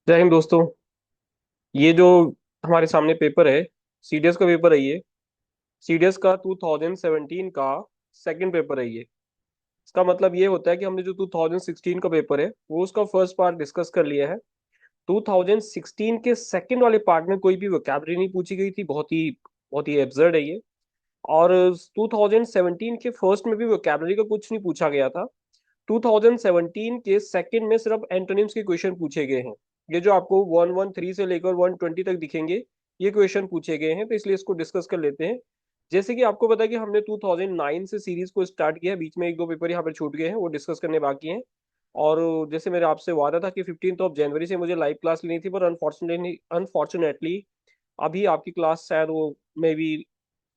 जय हिंद दोस्तों। ये जो हमारे सामने पेपर है, सीडीएस का पेपर है ये। सीडीएस का 2017 का सेकंड पेपर है ये। इसका मतलब ये होता है कि हमने जो 2016 का पेपर है वो उसका फर्स्ट पार्ट डिस्कस कर लिया है। 2016 के सेकंड वाले पार्ट में कोई भी वोकैबुलरी नहीं पूछी गई थी। बहुत ही एब्सर्ड है ये। और 2017 के फर्स्ट में भी वोकैबुलरी का कुछ नहीं पूछा गया था। 2017 के सेकंड में सिर्फ एंटोनिम्स के क्वेश्चन पूछे गए हैं। ये जो आपको 113 से लेकर 120 तक दिखेंगे, ये क्वेश्चन पूछे गए हैं, तो इसलिए इसको डिस्कस कर लेते हैं। जैसे कि आपको पता है कि हमने 2009 से सीरीज को स्टार्ट किया है, बीच में एक दो पेपर यहाँ पर छूट गए हैं, वो डिस्कस करने बाकी हैं। और जैसे मेरे आपसे वादा था कि 15 जनवरी से मुझे लाइव क्लास लेनी थी, पर अनफॉर्चुनेटली अनफॉर्चुनेटली अभी आपकी क्लास शायद वो मे बी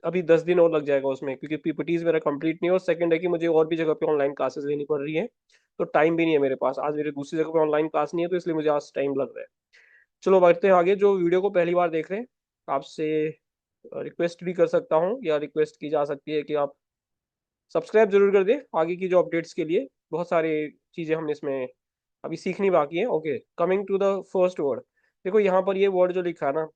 अभी 10 दिन और लग जाएगा उसमें, क्योंकि पीपीटीज मेरा कंप्लीट नहीं है, और सेकंड है कि मुझे और भी जगह पे ऑनलाइन क्लासेस लेनी पड़ रही है। तो टाइम भी नहीं है मेरे पास, आज मेरे दूसरी जगह पे ऑनलाइन क्लास नहीं है, तो इसलिए मुझे आज टाइम लग रहा है। चलो बढ़ते हैं आगे। जो वीडियो को पहली बार देख रहे हैं, आपसे रिक्वेस्ट भी कर सकता हूँ, या रिक्वेस्ट की जा सकती है कि आप सब्सक्राइब जरूर कर दें आगे की जो अपडेट्स के लिए। बहुत सारी चीज़ें हमने इसमें अभी सीखनी बाकी है। Okay, coming to the first word. देखो यहाँ पर ये वर्ड जो लिखा है ना,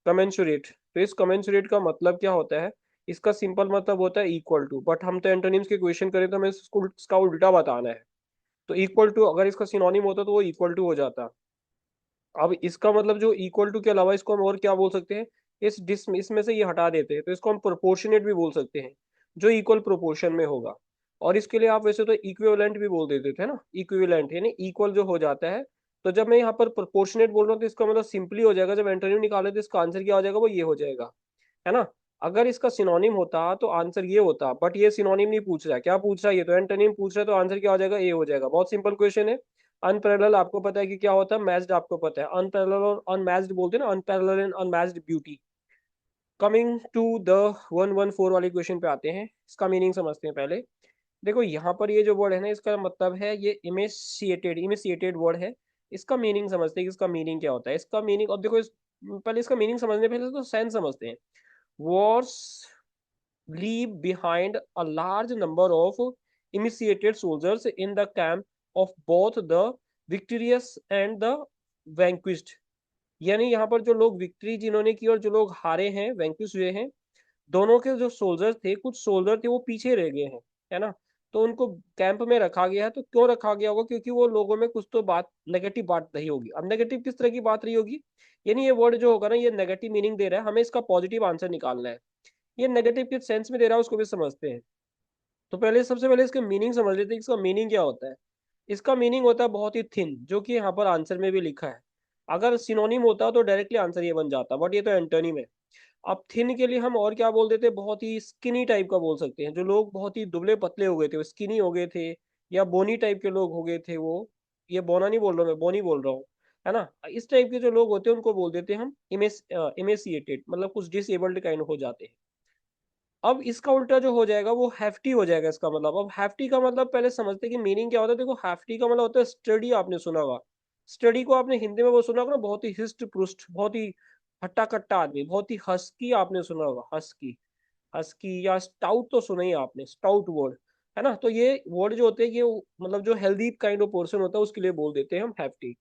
कमेंसुरेट। तो इस कमेंसुरेट का मतलब क्या होता है? इसका सिंपल मतलब होता है इक्वल टू, बट हम तो एंटोनिम्स के क्वेश्चन करें तो हमें इसका उल्टा बताना है। तो इक्वल टू अगर इसका सिनोनिम होता तो वो इक्वल टू हो जाता। अब इसका मतलब जो इक्वल टू के अलावा इसको हम और क्या बोल सकते हैं? इस डिस इसमें से ये हटा देते हैं तो इसको हम प्रोपोर्शनेट भी बोल सकते हैं, जो इक्वल प्रोपोर्शन में होगा। और इसके लिए आप वैसे तो इक्विवेलेंट भी बोल देते थे ना, इक्विवेलेंट यानी इक्वल जो हो जाता है। तो जब मैं यहाँ पर प्रोपोर्शनेट बोल रहा हूँ तो इसका मतलब सिंपली हो जाएगा, जब एंटोनिम निकाले तो इसका आंसर क्या हो जाएगा, वो ये हो जाएगा, है ना। अगर इसका सिनोनिम होता तो आंसर ये होता, बट ये सिनोनिम नहीं पूछ रहा है। क्या पूछ रहा है? ये तो एंटोनिम पूछ रहा है, तो आंसर क्या हो जाएगा? ए हो जाएगा। बहुत सिंपल क्वेश्चन है। अनपैरेलल आपको पता है कि क्या होता है, मैच्ड आपको पता है। अनपैरेलल और अनमैच्ड बोलते हैं ना, unparallel and unmatched beauty. Coming to the 114 वाले क्वेश्चन पे आते हैं, इसका मीनिंग समझते हैं पहले। देखो यहाँ पर ये जो वर्ड है ना, इसका मतलब है ये इमेसिएटेड, इमेसिएटेड वर्ड है। इसका मीनिंग समझते हैं कि इसका मीनिंग क्या होता है। इसका मीनिंग, अब देखो पहले इसका मीनिंग समझने पहले तो सेंस समझते हैं। Wars leave behind a large number of emaciated soldiers in the camp of both the victorious and the vanquished। यानी यहाँ पर जो लोग विक्ट्री जिन्होंने की और जो लोग हारे हैं, वैंक्विश हुए हैं, दोनों के जो सोल्जर थे, कुछ सोल्जर थे वो पीछे रह गए हैं, है ना। तो उनको कैंप में रखा गया है। तो क्यों रखा गया होगा? क्योंकि वो लोगों में कुछ तो बात, नेगेटिव बात रही होगी। अब नेगेटिव किस तरह की बात रही होगी? यानी ये वर्ड जो होगा ना, ये नेगेटिव मीनिंग दे रहा है, हमें इसका पॉजिटिव आंसर निकालना है। ये नेगेटिव किस सेंस में दे रहा है उसको भी समझते हैं। तो पहले सबसे पहले इसके मीनिंग समझ लेते हैं, इसका मीनिंग क्या होता है। इसका मीनिंग होता है बहुत ही थिन, जो कि यहाँ पर आंसर में भी लिखा है। अगर सिनोनिम होता तो डायरेक्टली आंसर ये बन जाता, बट ये तो एंटोनिम है। अब थिन के लिए हम और क्या बोल देते हैं? बहुत ही स्किनी टाइप का बोल सकते हैं। जो लोग बहुत ही दुबले पतले हो गए थे वो स्किनी हो गए थे, या बोनी टाइप के लोग हो गए थे वो। ये बोना नहीं बोल रहा हूँ मैं, बोनी बोल रहा हूँ, है ना। इस टाइप के जो लोग होते हैं उनको बोल देते हैं हम इमेसिएटेड, मतलब कुछ डिसेबल्ड काइंड हो जाते हैं। अब इसका उल्टा जो हो जाएगा वो हैफ्टी हो जाएगा। इसका मतलब, अब हैफ्टी का मतलब पहले समझते हैं कि मीनिंग क्या होता है। देखो हैफ्टी का मतलब होता है स्टडी। आपने सुना होगा स्टडी को, आपने हिंदी में वो सुना होगा ना, बहुत ही हिस्ट पृष्ठ, बहुत ही हट्टा कट्टा आदमी, बहुत ही हस्की। आपने सुना होगा हस्की, हस्की या स्टाउट तो सुना ही आपने, स्टाउट वर्ड, है ना। तो ये वर्ड जो होते हैं, ये मतलब जो हेल्दी काइंड ऑफ पर्सन होता है उसके लिए बोल देते हैं हम हैफ्टी।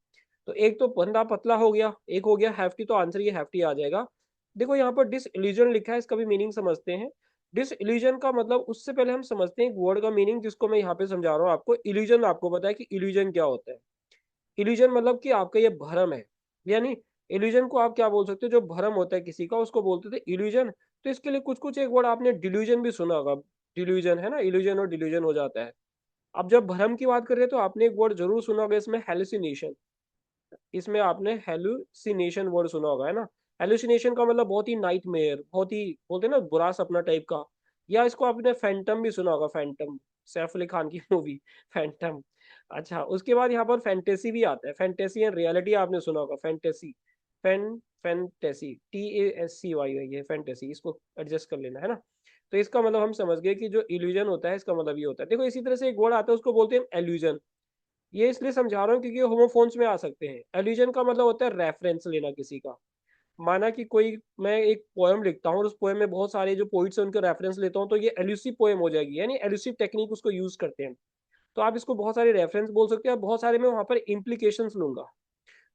तो एक तो बंदा पतला हो गया, एक हो गया हैफ्टी, तो आंसर ये हैफ्टी आ जाएगा। देखो यहाँ पर डिस इल्यूजन लिखा है, इसका भी मीनिंग समझते हैं। डिस इल्यूजन का मतलब, उससे पहले हम समझते हैं एक वर्ड का मीनिंग, जिसको मैं यहाँ पे समझा रहा हूँ आपको। इल्यूजन आपको पता है कि इल्यूजन क्या होता है? इल्यूजन मतलब कि आपका ये भ्रम है। यानी इल्यूजन को आप क्या बोल सकते हो? जो भ्रम होता है किसी का, उसको बोलते थे इल्यूजन। तो इसके लिए कुछ कुछ एक वर्ड आपने डिल्यूजन भी सुना होगा। डिल्यूजन, है ना, इल्यूजन और डिल्यूजन हो जाता है। अब जब भ्रम की बात करें तो आपने एक वर्ड जरूर सुना होगा इसमें, हेलुसिनेशन। इसमें आपने हेलुसिनेशन वर्ड सुना होगा, है ना। हेलुसिनेशन का मतलब बहुत ही नाइटमेयर, बहुत ही बोलते हैं ना बुरा सपना टाइप का। या इसको आपने फैंटम भी सुना होगा, फैंटम, सैफ अली खान की मूवी फैंटम। अच्छा, उसके बाद यहाँ पर फैंटेसी भी आता है। फैंटेसी एंड रियलिटी आपने सुना होगा, फैंटेसी, फैंटेसी, TASCY है ये फैंटेसी, इसको एडजस्ट कर लेना, है ना। तो इसका मतलब हम समझ गए कि जो इल्यूजन होता है, इसका मतलब ये होता है। देखो इसी तरह से एक वर्ड आता है, उसको बोलते हैं एल्यूजन। ये इसलिए समझा रहा हूँ क्योंकि होमोफोन्स में आ सकते हैं। एल्यूजन का मतलब होता है रेफरेंस लेना किसी का। माना कि कोई, मैं एक पोएम लिखता हूँ और उस पोएम में बहुत सारे जो पोइट्स हैं उनके रेफरेंस लेता हूँ, तो ये एल्यूसिव पोएम हो जाएगी। यानी एल्यूसिव टेक्निक उसको यूज करते हैं। तो आप इसको बहुत सारे रेफरेंस बोल सकते हैं, बहुत सारे मैं वहां पर इम्प्लीकेशंस लूंगा।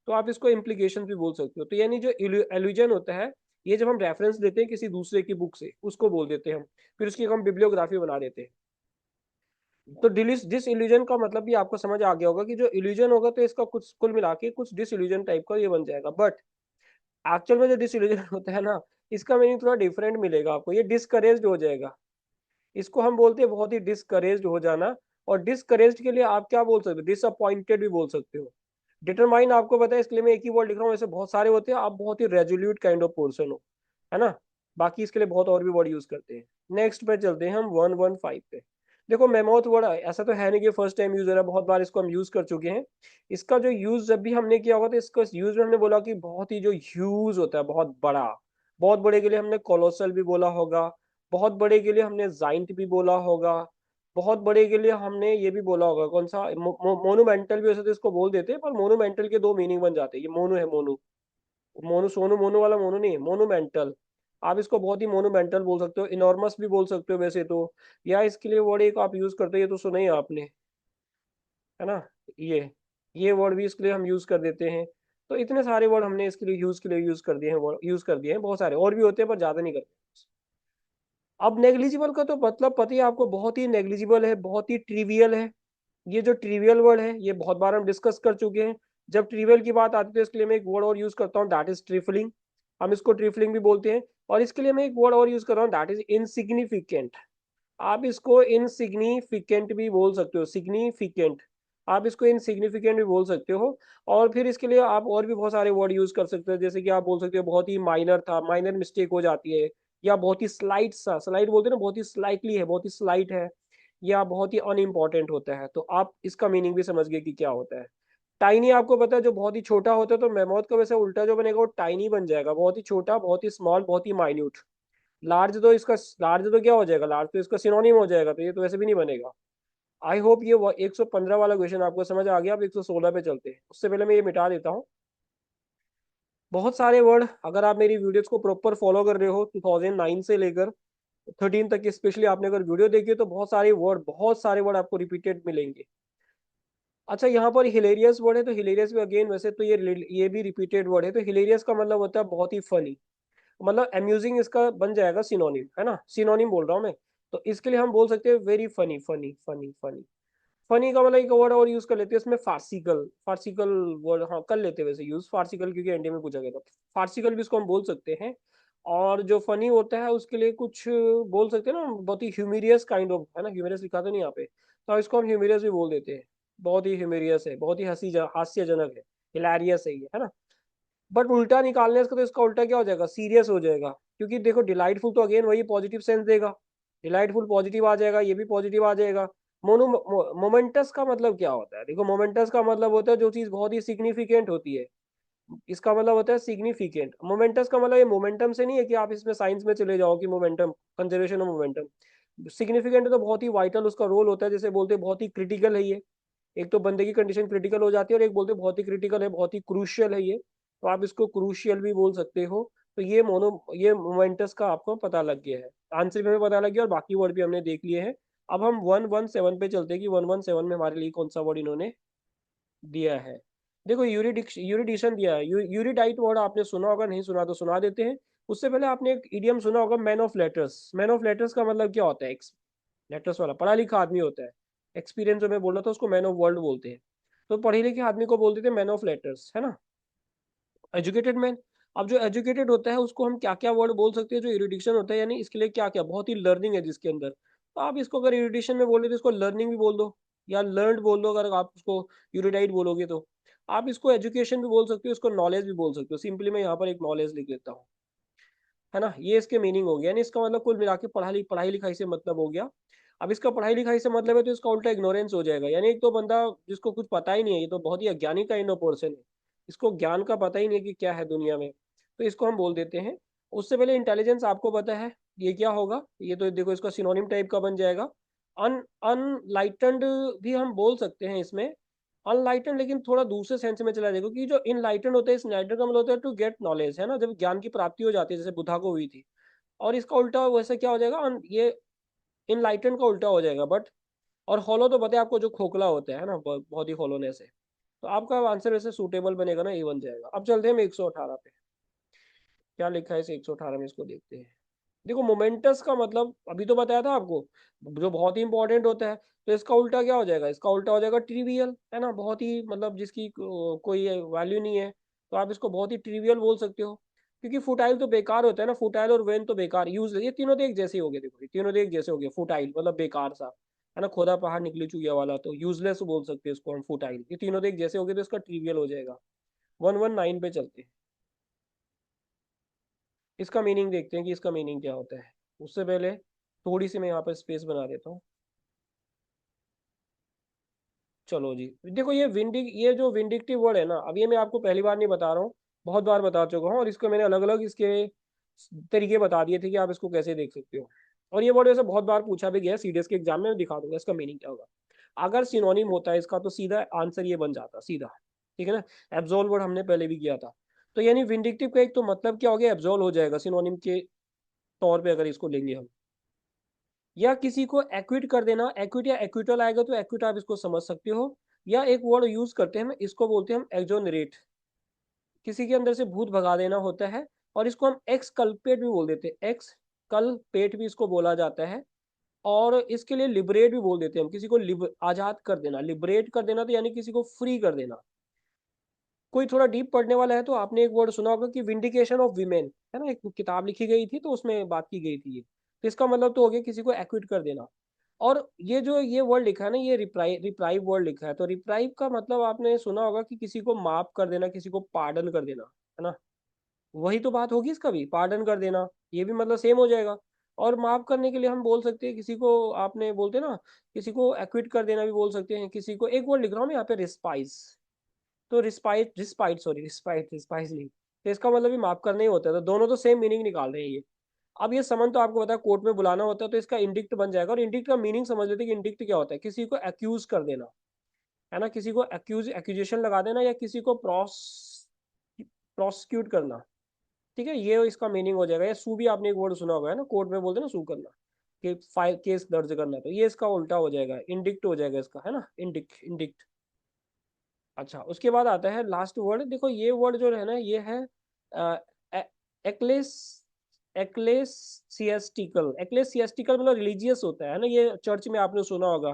तो आप इसको इम्प्लीकेशन भी बोल सकते हो। तो यानी जो एल्यूजन होता है, ये जब हम रेफरेंस देते हैं किसी दूसरे की बुक से, उसको बोल देते हैं हम, फिर उसकी हम बिब्लियोग्राफी बना देते हैं। तो डिस इल्यूजन का मतलब भी आपको समझ आ गया होगा कि जो इल्यूजन होगा तो इसका कुछ कुल मिला के कुछ डिस इल्यूजन टाइप का ये बन जाएगा। बट एक्चुअल में जो डिस इल्यूजन होता है ना, इसका मीनिंग थोड़ा डिफरेंट मिलेगा आपको, ये डिस्करेज्ड हो जाएगा। इसको हम बोलते हैं बहुत ही डिस्करेज्ड हो जाना। और डिस्करेज्ड के लिए आप क्या बोल सकते हो, डिसअपॉइंटेड भी बोल सकते हो। डिटरमाइन आपको पता है, इसके लिए मैं एक ही वर्ड लिख रहा हूँ, ऐसे बहुत सारे होते हैं, आप बहुत ही रेजोल्यूट काइंड ऑफ पर्सन हो, है ना। बाकी इसके लिए बहुत और भी वर्ड यूज करते हैं। नेक्स्ट पे चलते हैं हम 115 पे। देखो मेमोथ वर्ड ऐसा तो है नहीं कि फर्स्ट टाइम यूज हो रहा है, बहुत बार इसको हम यूज कर चुके हैं। इसका जो यूज जब भी हमने किया होगा तो इसको यूज में हमने बोला कि बहुत ही जो ह्यूज होता है, बहुत बड़ा। बहुत बड़े के लिए हमने कोलोसल भी बोला होगा। बहुत बड़े के लिए हमने जाइंट भी बोला होगा। बहुत बड़े के लिए हमने ये भी बोला होगा, कौन सा, मोनूमेंटल भी वैसे तो इसको बोल देते हैं, पर मोनूमेंटल के दो मीनिंग बन जाते हैं। ये मोनू है, मोनू। मोनू सोनू मोनू वाला मोनू नहीं है, मोनूमेंटल। आप इसको बहुत ही मोनूमेंटल बोल सकते हो, इनॉर्मस भी बोल सकते हो वैसे तो। या इसके लिए वर्ड एक आप यूज करते हो, ये तो सुना ही आपने, है ना। ये वर्ड भी इसके लिए हम यूज कर देते हैं। तो इतने सारे वर्ड हमने इसके लिए यूज कर दिए हैं, यूज कर दिए हैं। बहुत सारे और भी होते हैं पर ज्यादा नहीं करते। अब नेग्लिजिबल का तो मतलब पता ही है आपको, बहुत ही नेग्लिजिबल है, बहुत ही ट्रिवियल है। ये जो ट्रिवियल वर्ड है, ये बहुत बार हम डिस्कस कर चुके हैं। जब ट्रिवियल की बात आती है तो इसके लिए मैं एक वर्ड और यूज करता हूँ, दैट इज ट्रिफलिंग। हम इसको ट्रिफलिंग भी बोलते हैं। और इसके लिए मैं एक वर्ड और यूज कर रहा हूँ, दैट इज इनसिग्निफिकेंट। आप इसको इनसिग्निफिकेंट भी बोल सकते हो, सिग्निफिकेंट। आप इसको इनसिग्निफिकेंट भी बोल सकते हो। और फिर इसके लिए आप और भी बहुत सारे वर्ड यूज कर सकते हो, जैसे कि आप बोल सकते हो बहुत ही माइनर था, माइनर मिस्टेक हो जाती है। या बहुत ही स्लाइट सा, स्लाइट बोलते हैं ना, बहुत ही स्लाइटली है, बहुत ही स्लाइट है। या बहुत ही अनइम्पॉर्टेंट होता है। तो आप इसका मीनिंग भी समझ गए कि क्या होता है। टाइनी आपको पता है, जो बहुत ही छोटा होता है, तो मेमोथ का वैसे उल्टा जो बनेगा वो टाइनी बन जाएगा, बहुत ही छोटा, बहुत ही स्मॉल, बहुत ही माइन्यूट। लार्ज तो क्या हो जाएगा, लार्ज तो इसका सिनोनिम हो जाएगा, तो ये तो वैसे भी नहीं बनेगा। आई होप ये 115 वाला क्वेश्चन आपको समझ आ गया। अब 116 पे चलते हैं, उससे पहले मैं ये मिटा देता हूँ। बहुत सारे वर्ड, अगर आप मेरी वीडियोस को प्रॉपर फॉलो कर रहे हो 2009 से लेकर 13 तक, स्पेशली आपने अगर वीडियो देखी है, तो बहुत सारे वर्ड आपको रिपीटेड मिलेंगे। अच्छा, यहाँ पर हिलेरियस वर्ड है, तो हिलेरियस भी अगेन वैसे तो ये भी रिपीटेड वर्ड है। तो हिलेरियस का मतलब होता है बहुत ही फनी, मतलब अम्यूजिंग इसका बन जाएगा सिनोनिम, है ना, सिनोनिम बोल रहा हूँ मैं। तो इसके लिए हम बोल सकते हैं very funny, funny funny funny. Funny का मतलब एक वर्ड और यूज कर लेते हैं इसमें, फार्सिकल। फार्सिकल वर्ड हाँ कर लेते हैं वैसे यूज, फार्सिकल, क्योंकि एंडी में पूछा गया था। फार्सिकल भी इसको हम बोल सकते हैं। और जो फनी होता है उसके लिए कुछ बोल सकते हैं ना, बहुत ही ह्यूमिरियस काइंड ऑफ, है ना, ह्यूमिरियस लिखा तो नहीं यहाँ पे, तो इसको हम ह्यूमिरियस भी बोल देते हैं। बहुत ही ह्यूमिरियस है, बहुत ही हास्यजनक है, हिलैरियस है ये, है ना। बट उल्टा निकालने से तो इसका उल्टा क्या हो जाएगा, सीरियस हो जाएगा। क्योंकि देखो डिलाइटफुल तो अगेन वही पॉजिटिव सेंस देगा, डिलाइटफुल पॉजिटिव आ जाएगा, ये भी पॉजिटिव आ जाएगा। मोमेंटस का मतलब क्या होता है, देखो मोमेंटस का मतलब होता है जो चीज बहुत ही सिग्निफिकेंट होती है, इसका मतलब होता है सिग्निफिकेंट। मोमेंटस का मतलब ये मोमेंटम से नहीं है कि आप इसमें साइंस में चले जाओ कि momentum, conservation of momentum. Significant तो बहुत ही वाइटल उसका रोल होता है, जैसे बोलते हैं बहुत ही क्रिटिकल है ये। एक तो बंदे की कंडीशन क्रिटिकल हो जाती है, और एक बोलते हैं बहुत ही क्रिटिकल है, बहुत ही क्रूशियल है ये। तो आप इसको क्रूशियल भी बोल सकते हो। तो ये मोमेंटस का आपको पता लग गया है, आंसर भी हमें पता लग गया, और बाकी वर्ड भी हमने देख लिए हैं। अब हम 117 पे चलते हैं कि 117 में हमारे लिए कौन सा वर्ड इन्होंने दिया है। देखो यूरिडिक्शन दिया है, यूरिडाइट वर्ड आपने सुना होगा, नहीं सुना तो सुना देते हैं। उससे पहले आपने एक इडियम सुना होगा, man of letters. Man of letters का मतलब क्या होता है, लेटर्स वाला पढ़ा लिखा आदमी होता है। एक्सपीरियंस जो मैं बोल रहा था उसको मैन ऑफ वर्ल्ड बोलते हैं। तो पढ़े लिखे आदमी को बोलते थे मैन ऑफ लेटर्स, है ना। Educated man. अब जो एजुकेटेड होता है उसको हम क्या क्या वर्ड बोल सकते हैं, जो इरिडिक्शन होता है, यानी इसके लिए क्या क्या बहुत ही लर्निंग है जिसके अंदर, तो आप इसको अगर इरिडिशन में बोले तो इसको लर्निंग भी बोल दो, या लर्नड बोल दो। अगर आप उसको यूरिडाइट बोलोगे तो आप इसको एजुकेशन भी बोल सकते हो, इसको नॉलेज भी बोल सकते हो। सिंपली मैं यहाँ पर एक नॉलेज लिख देता हूँ, है ना। ये इसके मीनिंग हो गया, यानी इसका मतलब कुल मिला के पढ़ाई लिखाई से मतलब हो गया। अब इसका पढ़ाई लिखाई से मतलब है तो इसका उल्टा इग्नोरेंस हो जाएगा, यानी एक तो बंदा जिसको कुछ पता ही नहीं है, ये तो बहुत ही अज्ञानी काइंड ऑफ पर्सन है। इसको ज्ञान का पता ही नहीं है कि क्या है दुनिया में, तो इसको हम बोल देते हैं। उससे पहले इंटेलिजेंस आपको पता है ये क्या होगा, ये तो देखो इसका सिनोनिम टाइप का बन जाएगा। अनलाइटेंड भी हम बोल सकते हैं इसमें, अनलाइटन, लेकिन थोड़ा दूसरे सेंस में चला जाएगा, क्योंकि जो इनलाइटन होता है, इस लाइटन का मतलब होता है टू गेट नॉलेज, है ना, जब ज्ञान की प्राप्ति हो जाती है, जैसे बुद्धा को हुई थी। और इसका उल्टा वैसे क्या हो जाएगा, ये इनलाइटन का उल्टा हो जाएगा। बट और हॉलो तो पता है आपको, जो खोखला होता है ना, बहुत ही हॉलोनेस है। तो आपका आंसर वैसे सूटेबल बनेगा ना, ए बन जाएगा। अब चलते हैं हम 118 पे। क्या लिखा है इस 118 में, इसको देखते हैं। देखो मोमेंटस का मतलब अभी तो बताया था आपको, जो बहुत ही इंपॉर्टेंट होता है। तो इसका उल्टा क्या हो जाएगा, इसका उल्टा हो जाएगा ट्रिवियल, है ना, बहुत ही मतलब जिसकी कोई वैल्यू नहीं है। तो आप इसको बहुत ही ट्रिवियल बोल सकते हो, क्योंकि फुटाइल तो बेकार होता है ना, फुटाइल और वेन तो बेकार, यूज, ये तीनों तो एक जैसे ही हो गए। देखो ये तीनों तो एक जैसे हो गए, फुटाइल मतलब बेकार सा, है ना, खोदा पहाड़ निकली चुहिया वाला, तो यूजलेस बोल सकते हैं इसको हम, फुटाइल, ये तीनों तो एक जैसे हो गए, तो इसका ट्रिवियल हो जाएगा। 119 पे चलते हैं। इसका मीनिंग देखते हैं कि इसका मीनिंग क्या होता है। उससे पहले थोड़ी सी मैं यहाँ पर स्पेस बना देता हूँ। चलो जी, देखो ये ये जो विंडिक्टिव वर्ड है ना, अब ये मैं आपको पहली बार नहीं बता रहा हूँ, बहुत बार बता चुका हूँ, और इसको मैंने अलग अलग इसके तरीके बता दिए थे कि आप इसको कैसे देख सकते हो। और ये वर्ड वैसे बहुत बार पूछा भी गया है, सीडीएस के एग्जाम में, मैं दिखा दूंगा इसका मीनिंग क्या होगा। अगर सिनोनिम होता है इसका, तो सीधा आंसर ये बन जाता सीधा, ठीक है ना। एब्जॉल्व वर्ड हमने पहले भी किया था। तो यानी विंडिक्टिव का एक तो मतलब क्या हो गया, एब्जॉल्व हो जाएगा सिनोनिम के तौर पे अगर इसको लेंगे हम। या किसी को एक्विट कर देना, एक्विट या एक्विटल आएगा तो एक्विट आप इसको समझ सकते हो। या एक वर्ड यूज करते हैं हम, इसको बोलते हैं हम एक्सोनरेट, किसी के अंदर से भूत भगा देना होता है। और इसको हम एक्स कल्पेट भी बोल देते हैं, एक्स कल्पेट भी इसको बोला जाता है। और इसके लिए लिबरेट भी बोल देते हैं हम, किसी को आजाद कर देना, लिबरेट कर देना, तो यानी किसी को फ्री कर देना। कोई थोड़ा डीप पढ़ने वाला है तो आपने एक वर्ड सुना होगा कि विंडिकेशन ऑफ वीमेन, है ना, एक किताब लिखी गई थी तो उसमें बात की गई थी ये। तो इसका मतलब तो हो गया किसी को एक्विट कर देना। और ये जो ये वर्ड लिखा है ना, ये रिप्राइव वर्ड लिखा है, तो रिप्राइव का मतलब आपने सुना होगा कि किसी को माफ कर देना, किसी को पार्डन कर देना, है ना। वही तो बात होगी इसका भी, पार्डन कर देना, ये भी मतलब सेम हो जाएगा। और माफ करने के लिए हम बोल सकते हैं किसी को, आपने बोलते हैं ना, किसी को एक्विट कर देना भी बोल सकते हैं, किसी को, एक वर्ड लिख रहा हूँ मैं यहाँ पे, रिस्पाइस। तो रिस्पाइट रिस्पाइट सॉरी रिस्पाइट रिस्पाइस नहीं, तो इसका मतलब भी माफ करना ही होता है, तो दोनों तो सेम मीनिंग निकाल रहे हैं ये। अब ये समन तो आपको पता है कोर्ट में बुलाना होता है, तो इसका इंडिक्ट बन जाएगा। और इंडिक्ट का मीनिंग समझ लेते हैं कि इंडिक्ट क्या होता है, किसी को एक्यूज कर देना, है ना, किसी को एक्यूजेशन लगा देना, या किसी को प्रोसिक्यूट करना, ठीक है, ये इसका मीनिंग हो जाएगा। या सू भी आपने एक वर्ड सुना होगा, है ना, कोर्ट में बोलते हैं ना सू करना, कि फाइल केस दर्ज करना, तो ये इसका उल्टा हो जाएगा, इंडिक्ट हो जाएगा इसका, है ना, इंडिक्ट इंडिक्ट। अच्छा, उसके बाद आता है लास्ट वर्ड। देखो ये वर्ड जो है ना, ये है एक्लेस एक्लेसियस्टिकल। एक्लेसियस्टिकल मतलब रिलीजियस होता है ना, ये चर्च में आपने सुना होगा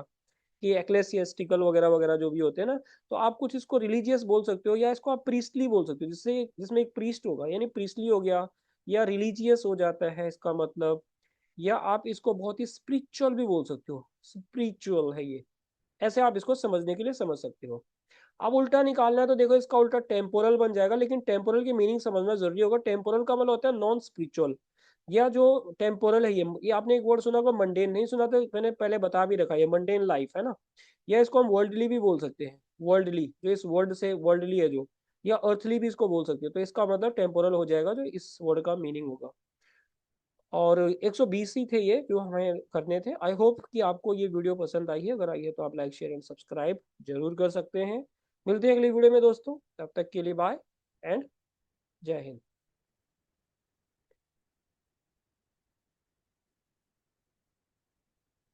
कि एक्लेसियस्टिकल वगैरह वगैरह जो भी होते हैं ना। तो आप कुछ इसको रिलीजियस बोल सकते हो, या इसको आप प्रीस्टली बोल सकते हो, जिससे जिसमें एक प्रीस्ट होगा, यानी प्रीस्टली हो गया, या रिलीजियस हो जाता है इसका मतलब। या आप इसको बहुत ही स्पिरिचुअल भी बोल सकते हो, स्पिरिचुअल है ये। ऐसे आप इसको समझने के लिए समझ सकते हो। अब उल्टा निकालना है तो देखो इसका उल्टा टेम्पोरल बन जाएगा, लेकिन टेम्पोरल की मीनिंग समझना जरूरी होगा। टेम्पोरल का मतलब होता है नॉन स्पिरिचुअल। या जो टेम्पोरल है, ये आपने एक वर्ड सुना होगा मंडेन, नहीं सुना तो मैंने पहले बता भी रखा, ये मंडेन लाइफ है ना। या इसको हम वर्ल्डली भी बोल सकते हैं, वर्ल्डली जो इस वर्ड से वर्ल्डली है जो, या अर्थली भी इसको बोल सकते हैं। तो इसका मतलब टेम्पोरल हो जाएगा, जो इस वर्ड का मीनिंग होगा। और 120 ही थे ये जो हमें करने थे। आई होप कि आपको ये वीडियो पसंद आई है, अगर आई है तो आप लाइक शेयर एंड सब्सक्राइब जरूर कर सकते हैं। मिलते हैं अगली वीडियो में दोस्तों, तब तक के लिए बाय एंड जय हिंद।